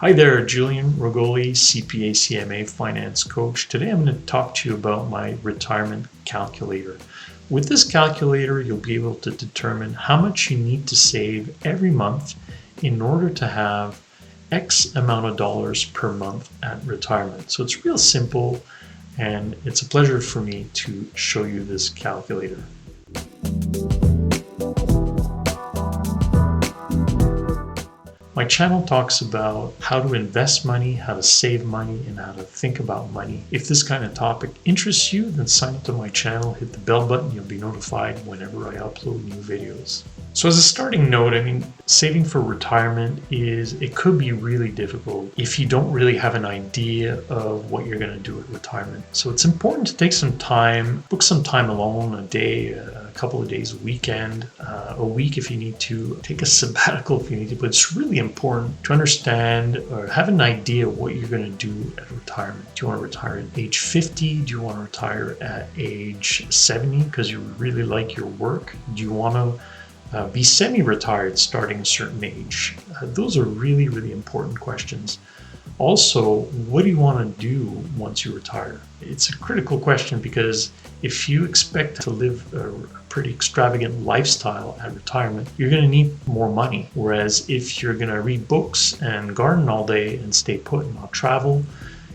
Hi there, Julien, Regoli, CPA, CMA, finance coach. Today I'm going to talk to you about my retirement calculator. With this calculator, you'll be able to determine how much you need to save every month in order to have X amount of dollars per month at retirement. So it's real simple, and it's a pleasure for me to show you this calculator. My channel talks about how to invest money, how to save money, and how to think about money. If this kind of topic interests you, then sign up to my channel, hit the bell button, you'll be notified whenever I upload new videos. So as a starting note, saving for retirement it could be really difficult if you don't really have an idea of what you're going to do at retirement. So it's important to take some time, book some time alone, a day, a couple of days, a weekend, a week if you need to, take a sabbatical if you need to, but it's really important to understand or have an idea of what you're going to do at retirement. Do you want to retire at age 50? Do you want to retire at age 70 because you really like your work? Do you want to be semi-retired starting a certain age? Those are really, really important questions. Also, what do you want to do once you retire? It's a critical question because if you expect to live a pretty extravagant lifestyle at retirement, you're going to need more money. Whereas if you're going to read books and garden all day and stay put and not travel,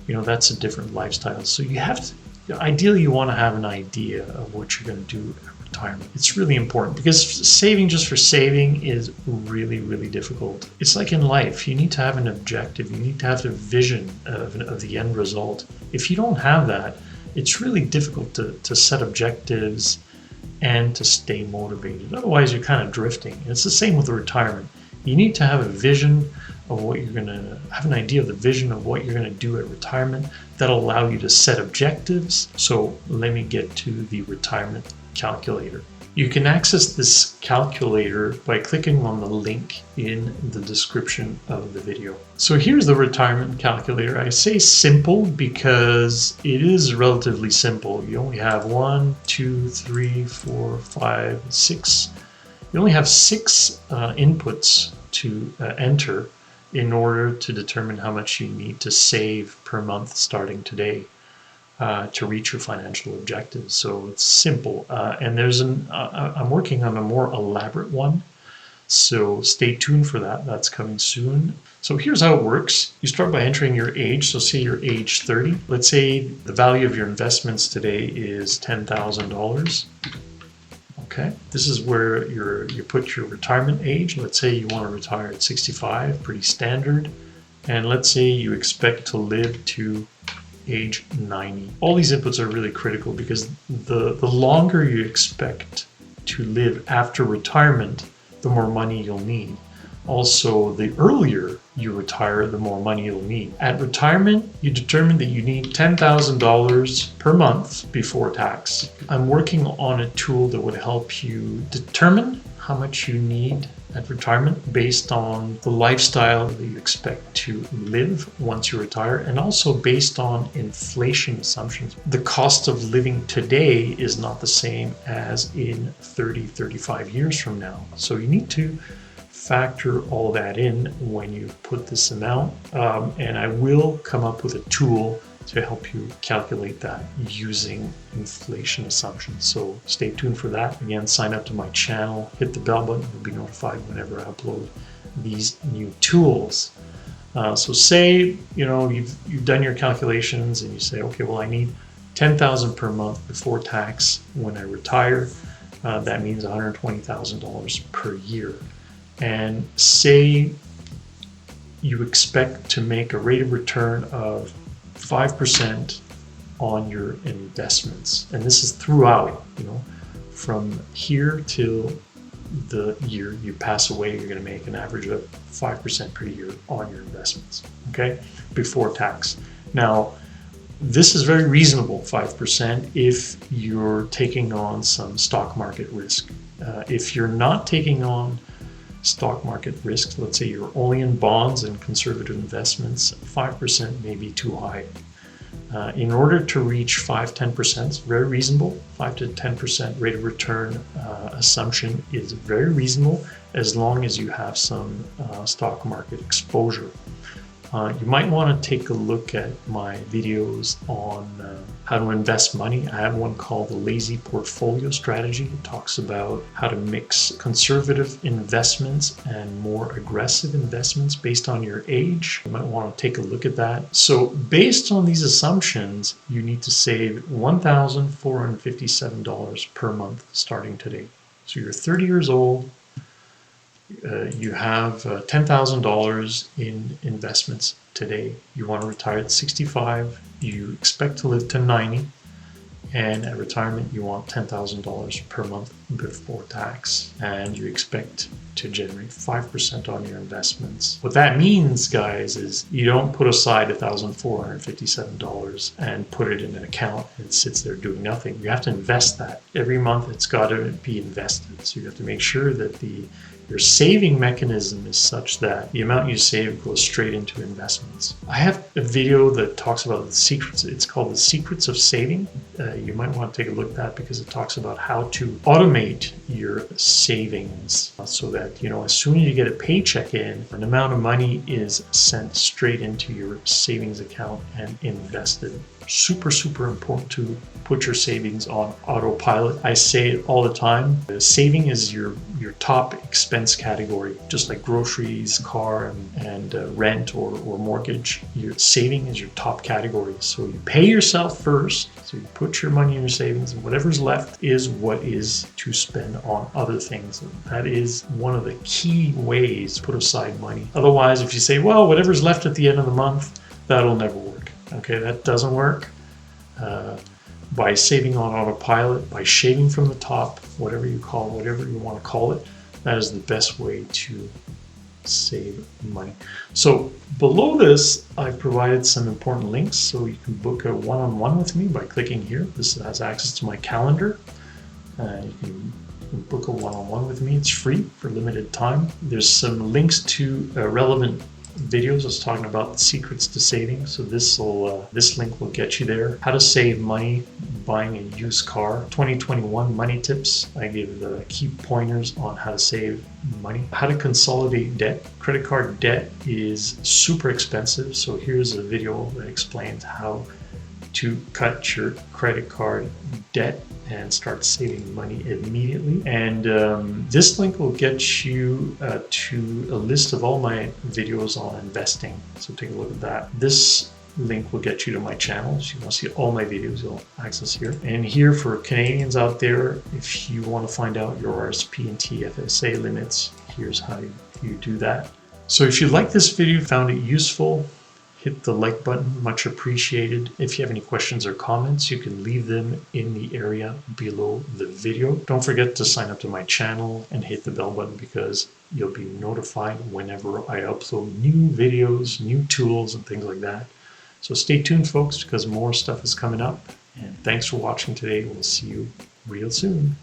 that's a different lifestyle. So you have to, ideally you want to have an idea of what you're going to do at retirement. It's really important because saving just for saving is really, really difficult. It's like in life, you need to have an objective. You need to have a vision of the end result. If you don't have that, it's really difficult to set objectives and to stay motivated. Otherwise, you're kind of drifting. It's the same with the retirement. You need to have a vision of what you're going to have, an idea of the vision of what you're going to do at retirement that'll allow you to set objectives. So let me get to the retirement calculator. You can access this calculator by clicking on the link in the description of the video. So here's the retirement calculator. I say simple because it is relatively simple. You only have 1, 2, 3, 4, 5, 6. You only have 6 inputs to enter in order to determine how much you need to save per month starting today to reach your financial objectives. So it's simple. And I'm working on a more elaborate one. So stay tuned for that. That's coming soon. So here's how it works. You start by entering your age. So say you're age 30. Let's say the value of your investments today is $10,000. Okay, this is where you put your retirement age. Let's say you want to retire at 65, pretty standard. And let's say you expect to live to age 90. All these inputs are really critical because the longer you expect to live after retirement, the more money you'll need. Also, the earlier you retire, the more money you'll need. At retirement, you determine that you need $10,000 per month before tax. I'm working on a tool that would help you determine how much you need at retirement based on the lifestyle that you expect to live once you retire, and also based on inflation assumptions. The cost of living today is not the same as in 30, 35 years from now. So you need to factor all that in when you put this amount, and I will come up with a tool to help you calculate that using inflation assumptions. So stay tuned for that. Again, sign up to my channel, hit the bell button, you'll be notified whenever I upload these new tools. So say you've done your calculations and you say, okay, well I need $10,000 per month before tax when I retire. That means $120,000 per year. And say you expect to make a rate of return of 5% on your investments. And this is throughout, from here till the year you pass away, you're going to make an average of 5% per year on your investments, okay, before tax. Now, this is very reasonable, 5%, if you're taking on some stock market risk. If you're not taking on stock market risks, let's say you're only in bonds and conservative investments, 5% may be too high. In order to reach 5-10%, it's very reasonable. 5 to 10% rate of return assumption is very reasonable as long as you have some stock market exposure. You might want to take a look at my videos on how to invest money. I have one called the Lazy Portfolio Strategy. It talks about how to mix conservative investments and more aggressive investments based on your age. You might want to take a look at that. So based on these assumptions, you need to save $1,457 per month starting today. So you're 30 years old. You have $10,000 in investments today. You want to retire at 65. You expect to live to 90. And at retirement, you want $10,000 per month before tax. And you expect to generate 5% on your investments. What that means, guys, is you don't put aside $1,457 and put it in an account and it sits there doing nothing. You have to invest that. Every month, it's got to be invested. So you have to make sure that your saving mechanism is such that the amount you save goes straight into investments. I have a video that talks about the secrets. It's called The Secrets of Saving. You might want to take a look at that because it talks about how to automate your savings so that, as soon as you get a paycheck in, an amount of money is sent straight into your savings account and invested. Super, super important to put your savings on autopilot. I say it all the time. Saving is your top expense category, just like groceries, car, and rent or mortgage. Your saving is your top category. So you pay yourself first. So you put your money in your savings, and whatever's left is what is to spend on other things. And that is one of the key ways to put aside money. Otherwise, if you say, well, whatever's left at the end of the month, that'll never work. Okay, that doesn't work. By saving on autopilot, by shaving from the top, whatever you want to call it, that is the best way to save money. So below this, I've provided some important links so you can book a one-on-one with me by clicking here. This has access to my calendar. You can book a one-on-one with me. It's free for limited time. There's some links to relevant videos that's talking about the secrets to saving. So this link will get you there. How to save money buying a used car. 2021 money tips. I give the key pointers on how to save money. How to consolidate debt. Credit card debt is super expensive. So here's a video that explains how to cut your credit card debt and start saving money immediately. And this link will get you to a list of all my videos on investing. So take a look at that. This link will get you to my channel. So you want to see all my videos, you'll access here. And here for Canadians out there, if you want to find out your RSP and TFSA limits, here's how you do that. So if you like this video, found it useful, hit the like button, much appreciated. If you have any questions or comments, you can leave them in the area below the video. Don't forget to sign up to my channel and hit the bell button because you'll be notified whenever I upload new videos, new tools, and things like that. So stay tuned, folks, because more stuff is coming up. And thanks for watching today. We'll see you real soon.